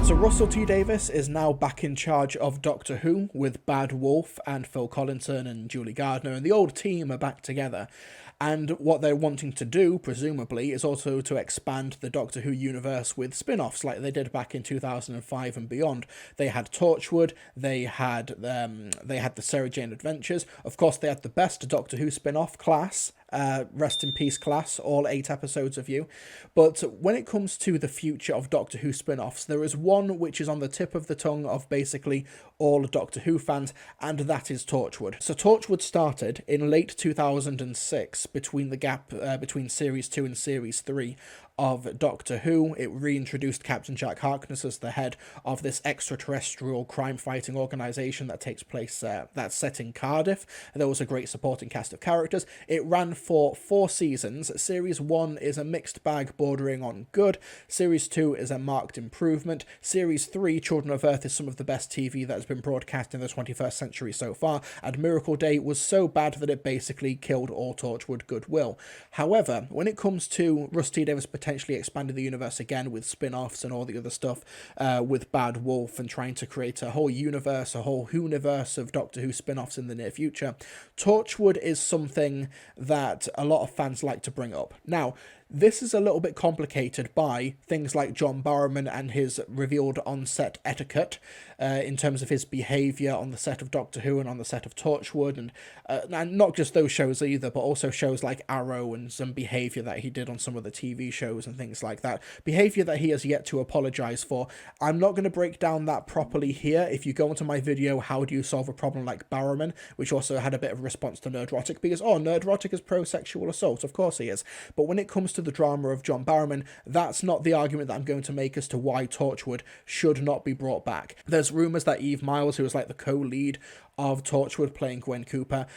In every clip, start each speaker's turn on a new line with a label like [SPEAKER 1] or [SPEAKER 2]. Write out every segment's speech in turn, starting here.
[SPEAKER 1] So Russell T Davies is now back in charge of Doctor Who with Bad Wolf and Phil Collinson and Julie Gardner, and the old team are back together. And what they're wanting to do, presumably, is also to expand the Doctor Who universe with spin-offs like they did back in 2005 and beyond. They had Torchwood, they had the Sarah Jane Adventures. Of course, they had the best Doctor Who spin-off, Class. Rest in peace, Class, all 8 episodes of you. But when it comes to the future of Doctor Who spin-offs, there is one which is on the tip of the tongue of basically all Doctor Who fans, and that is Torchwood. So Torchwood started in late 2006, between the gap between Series 2 and Series 3 of Doctor Who. It reintroduced Captain Jack Harkness as the head of this extraterrestrial crime-fighting organisation that takes place, that's set in Cardiff. There was a great supporting cast of characters. It ran for 4 seasons. Series 1 is a mixed bag bordering on good. Series 2 is a marked improvement. Series 3, Children of Earth, is some of the best TV that has been broadcast in the 21st century so far, and Miracle Day was so bad that it basically killed all Torchwood goodwill. However, when it comes to Russ T Davies potentially expanding the universe again with spin-offs and all the other stuff, with Bad Wolf, and trying to create a whole universe, a whole Who-niverse of Doctor Who spin-offs in the near future, Torchwood is something that a lot of fans like to bring up. Now, this is a little bit complicated by things like John Barrowman and his revealed on-set etiquette, in terms of his behaviour on the set of Doctor Who and on the set of Torchwood, and not just those shows either, but also shows like Arrow, and some behaviour that he did on some of the TV shows and things like that. Behaviour that he has yet to apologise for. I'm not going to break down that properly here. If you go into my video, How Do You Solve a Problem Like Barrowman, which also had a bit of a response to Nerdrotic, because, Nerdrotic is pro-sexual assault, of course he is. But when it comes to the drama of John Barrowman, that's not the argument that I'm going to make as to why Torchwood should not be brought back. There's rumours that Eve Miles, who is like the co-lead of Torchwood playing Gwen Cooper,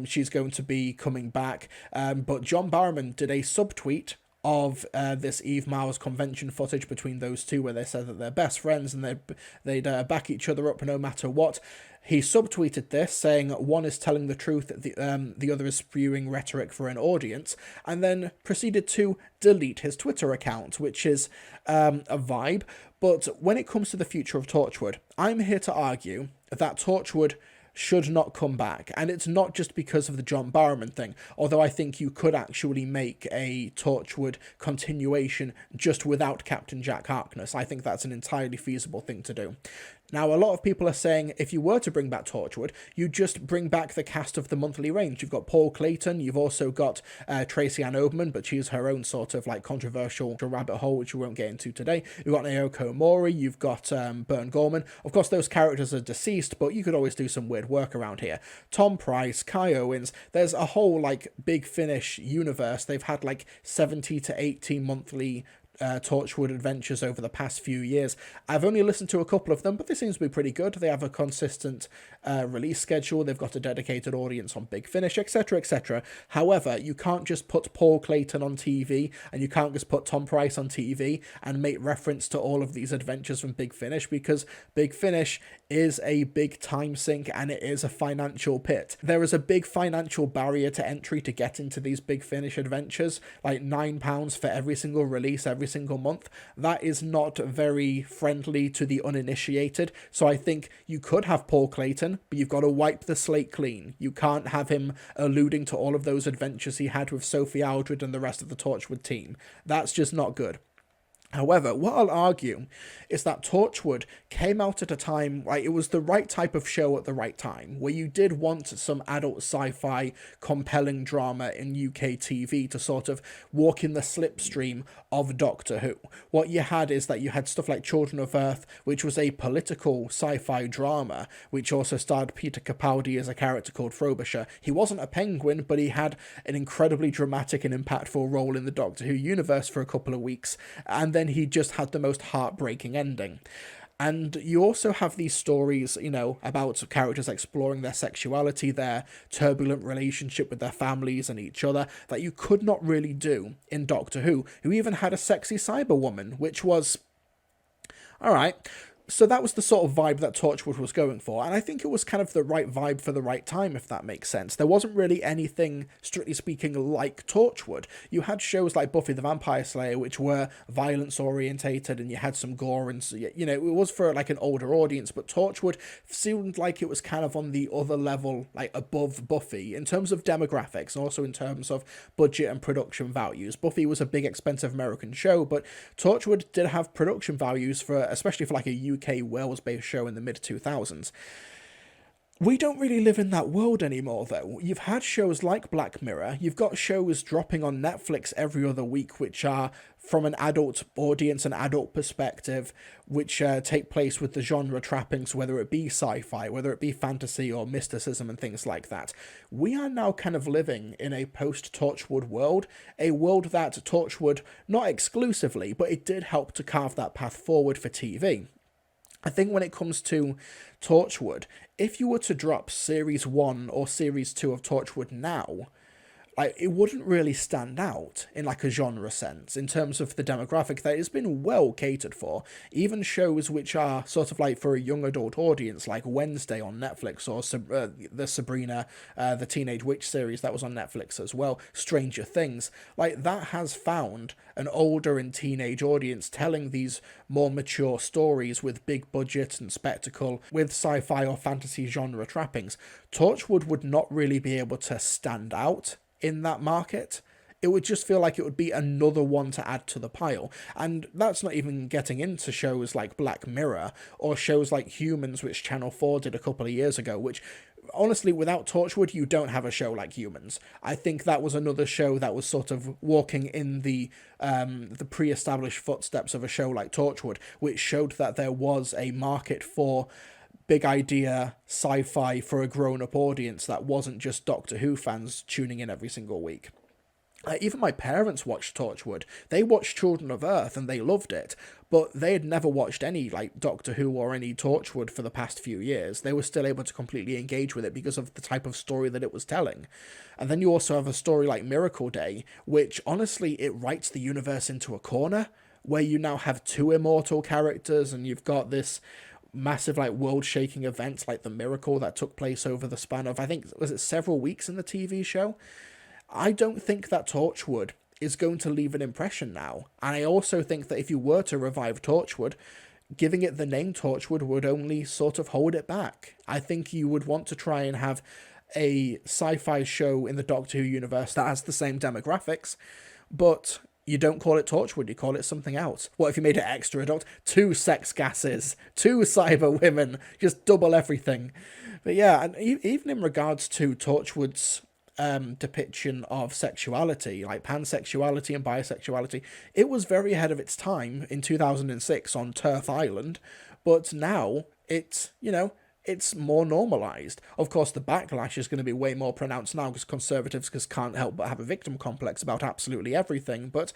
[SPEAKER 1] she's going to be coming back, but John Barrowman did a subtweet of this Eve Miles convention footage between those two, where they said that they're best friends and they'd back each other up no matter what. He subtweeted this, saying one is telling the truth, the other is spewing rhetoric for an audience, and then proceeded to delete his Twitter account, which is a vibe. But when it comes to the future of Torchwood, I'm here to argue that Torchwood should not come back, and it's not just because of the John Barrowman thing, although I think you could actually make a Torchwood continuation just without Captain Jack Harkness. I think that's an entirely feasible thing to do. Now, a lot of people are saying if you were to bring back Torchwood, you just bring back the cast of the monthly range. You've got Paul Clayton, you've also got Tracy Ann Oberman, but she's her own sort of like controversial rabbit hole, which we won't get into today. You've got Naoko Mori, you've got Burn Gorman. Of course, those characters are deceased, but you could always do some weird work around here. Tom Price, Kai Owens, there's a whole like Big Finish universe. They've had like 70 to 80 monthly Torchwood adventures over the past few years. I've only listened to a couple of them, but they seem to be pretty good. They have a consistent release schedule. They've got a dedicated audience on Big Finish, etc., etc. However, you can't just put Paul Clayton on TV, and you can't just put Tom Price on TV and make reference to all of these adventures from Big Finish, because Big Finish is a big time sink and it is a financial pit. There is a big financial barrier to entry to get into these Big Finish adventures, like £9 for every single release every single month. That is not very friendly to the uninitiated. So I think you could have Paul Clayton, but you've got to wipe the slate clean. You can't have him alluding to all of those adventures he had with Sophie Aldred and the rest of the Torchwood team. That's just not good. However, what I'll argue is that Torchwood came out at a time, like, it was the right type of show at the right time, where you did want some adult sci-fi compelling drama in UK TV to sort of walk in the slipstream of Doctor Who. What you had is that you had stuff like Children of Earth, which was a political sci-fi drama, which also starred Peter Capaldi as a character called Frobisher. He wasn't a penguin, but he had an incredibly dramatic and impactful role in the Doctor Who universe for a couple of weeks, and then he just had the most heartbreaking ending. And you also have these stories, about characters exploring their sexuality, their turbulent relationship with their families and each other, that you could not really do in Doctor Who even had a sexy cyber woman, which was... Alright, So that was the sort of vibe that Torchwood was going for, and I think it was kind of the right vibe for the right time, if that makes sense. There wasn't really anything, strictly speaking, like Torchwood. You had shows like Buffy the Vampire Slayer, which were violence orientated, and you had some gore, and it was for like an older audience, but Torchwood seemed like it was kind of on the other level, like above Buffy, in terms of demographics, and also in terms of budget and production values. Buffy was a big, expensive American show, but Torchwood did have production values for, especially for like a UK Wales-based show in the mid-2000s. We don't really live in that world anymore, though. You've had shows like Black Mirror, you've got shows dropping on Netflix every other week, which are from an adult audience, an adult perspective, which take place with the genre trappings, whether it be sci-fi, whether it be fantasy or mysticism and things like that. We are now kind of living in a post-Torchwood world, a world that Torchwood, not exclusively, but it did help to carve that path forward for TV. I think when it comes to Torchwood, if you were to drop Series 1 or Series 2 of Torchwood now, like, it wouldn't really stand out in like a genre sense in terms of the demographic that it's been well catered for. Even shows which are sort of like for a young adult audience, like Wednesday on Netflix, or the Sabrina, the Teenage Witch series that was on Netflix as well, Stranger Things, like that has found an older and teenage audience telling these more mature stories with big budget and spectacle, with sci-fi or fantasy genre trappings. Torchwood would not really be able to stand out in that market. It would just feel like it would be another one to add to the pile. And that's not even getting into shows like Black Mirror or shows like Humans, which Channel 4 did a couple of years ago, which honestly, without Torchwood, you don't have a show like Humans. I think that was another show that was sort of walking in the pre-established footsteps of a show like Torchwood, which showed that there was a market for big idea sci-fi for a grown-up audience that wasn't just Doctor Who fans tuning in every single week. Even my parents watched Torchwood. They watched Children of Earth and they loved it, but they had never watched any like Doctor Who or any Torchwood for the past few years. They were still able to completely engage with it because of the type of story that it was telling. And then you also have a story like Miracle Day, which honestly, it writes the universe into a corner, where you now have two immortal characters and you've got this massive like world-shaking events like the Miracle that took place over the span of, I think, was it several weeks in the TV show? I don't think that Torchwood is going to leave an impression now. And I also think that if you were to revive Torchwood, giving it the name Torchwood would only sort of hold it back. I think you would want to try and have a sci-fi show in the Doctor Who universe that has the same demographics, but you don't call it Torchwood, you call it something else. What if you made it extra adult? 2 sex gases, 2 cyber women, just double everything. But yeah, and even in regards to Torchwood's depiction of sexuality, like pansexuality and bisexuality, it was very ahead of its time in 2006 on Turf Island, but now it's, it's more normalised. Of course, the backlash is going to be way more pronounced now because conservatives can't help but have a victim complex about absolutely everything. But,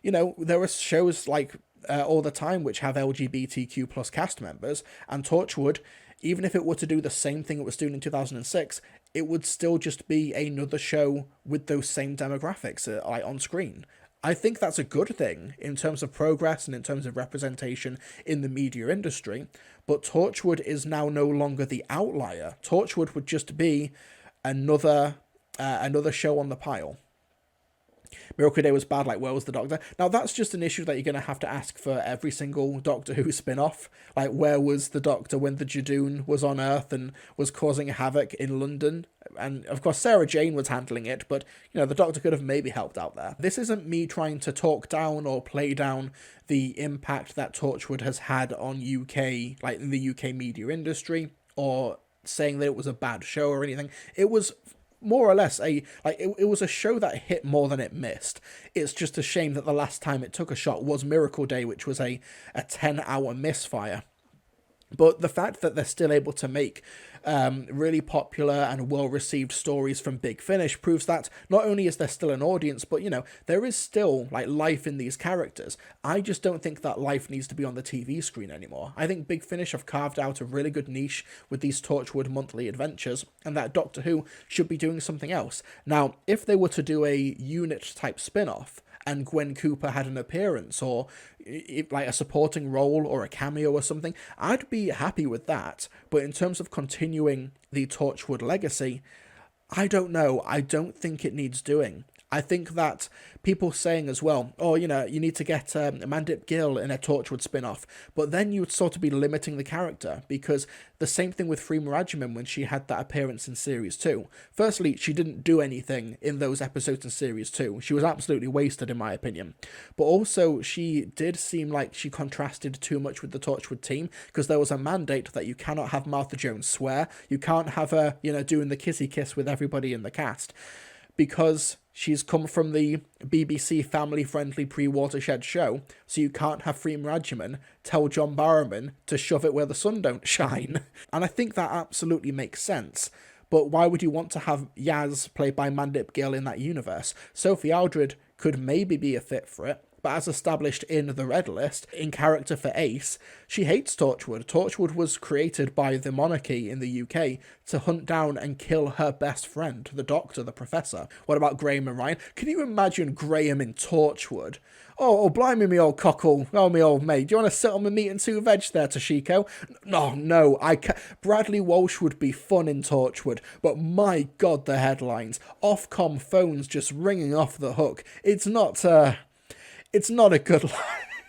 [SPEAKER 1] there are shows like All the Time which have LGBTQ plus cast members, and Torchwood, even if it were to do the same thing it was doing in 2006, it would still just be another show with those same demographics on screen. I think that's a good thing in terms of progress and in terms of representation in the media industry, but Torchwood is now no longer the outlier. Torchwood would just be another show on the pile. Miracle Day was bad, like, where was the Doctor? Now, that's just an issue that you're going to have to ask for every single Doctor Who spin-off. Like, where was the Doctor when the Judoon was on Earth and was causing havoc in London? And, of course, Sarah Jane was handling it, but, the Doctor could have maybe helped out there. This isn't me trying to talk down or play down the impact that Torchwood has had on UK, like, in the UK media industry, or saying that it was a bad show or anything. It was more or less it was a show that hit more than it missed. It's just a shame that the last time it took a shot was Miracle Day, which was a 10-hour misfire. But the fact that they're still able to make really popular and well-received stories from Big Finish proves that not only is there still an audience, but, there is still, like, life in these characters. I just don't think that life needs to be on the TV screen anymore. I think Big Finish have carved out a really good niche with these Torchwood monthly adventures, and that Doctor Who should be doing something else. Now, if they were to do a unit-type spin-off, and Gwen Cooper had an appearance or like a supporting role or a cameo or something, I'd be happy with that. But in terms of continuing the Torchwood legacy, I don't know. I don't think it needs doing. I think that people saying as well, oh, you need to get Mandip Gill in a Torchwood spin-off, but then you would sort of be limiting the character, because the same thing with Freema Agyeman when she had that appearance in Series 2. Firstly, she didn't do anything in those episodes in Series 2. She was absolutely wasted, in my opinion. But also, she did seem like she contrasted too much with the Torchwood team, because there was a mandate that you cannot have Martha Jones swear, you can't have her, doing the kissy kiss with everybody in the cast, because she's come from the BBC family-friendly pre-Watershed show, so you can't have Freema Agyeman tell John Barrowman to shove it where the sun don't shine. And I think that absolutely makes sense. But why would you want to have Yaz, played by Mandip Gill, in that universe? Sophie Aldred could maybe be a fit for it, but as established in the Red List, in character for Ace, she hates Torchwood. Torchwood was created by the monarchy in the UK to hunt down and kill her best friend, the Doctor, the Professor. What about Graham and Ryan? Can you imagine Graham in Torchwood? Oh, blimey, me old cockle. Oh, me old mate. Do you want to sit on the meat and two veg there, Toshiko? No, I can't. Bradley Walsh would be fun in Torchwood, but my God, the headlines. Ofcom phones just ringing off the hook. It's not a good look.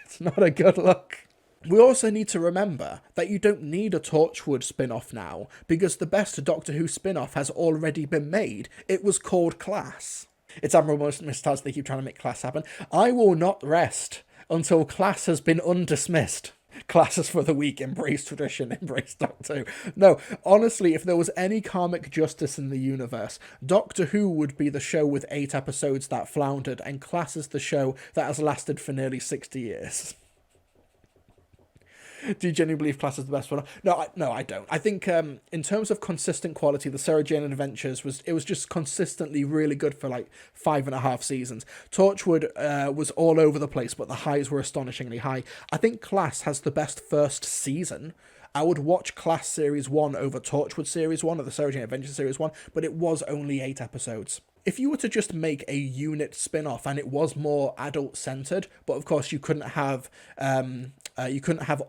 [SPEAKER 1] It's not a good look. We also need to remember that you don't need a Torchwood spin-off now, because the best Doctor Who spin-off has already been made. It was called Class. It's admirable, Miss Taz, they keep trying to make Class happen. I will not rest until Class has been undismissed. Classes for the week, embrace tradition, embrace Doctor Who. No, honestly, if there was any karmic justice in the universe, Doctor Who would be the show with 8 episodes that floundered, and Class is the show that has lasted for nearly 60 years. Do you genuinely believe Class is the best one? No, I don't. I think in terms of consistent quality, the Sarah Jane Adventures was just consistently really good for like 5.5 seasons. Torchwood was all over the place, but the highs were astonishingly high. I think Class has the best first season. I would watch Class Series 1 over Torchwood Series 1 or the Sarah Jane Adventures Series 1, but it was only 8 episodes. If you were to just make a unit spin-off and it was more adult-centered, but of course you couldn't have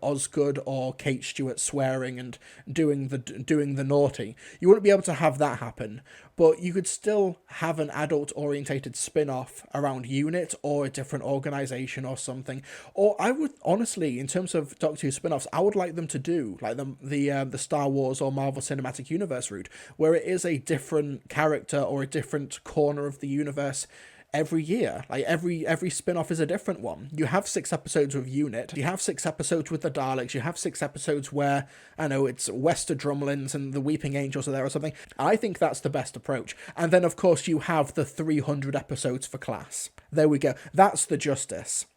[SPEAKER 1] Osgood or Kate Stewart swearing and doing the naughty, you wouldn't be able to have that happen. But you could still have an adult-orientated spin-off around UNIT or a different organisation or something. Or I would, honestly, in terms of Doctor Who spin-offs, I would like them to do like the Star Wars or Marvel Cinematic Universe route, where it is a different character or a different corner of the universe every year. Like every spin-off is a different one. You have 6 episodes with UNIT, you have 6 episodes with the Daleks, you have 6 episodes where, I know, it's Wester Drumlins and the Weeping Angels are there or something. I think that's the best approach. And then of course you have the 300 episodes for Class. There we go. That's the justice.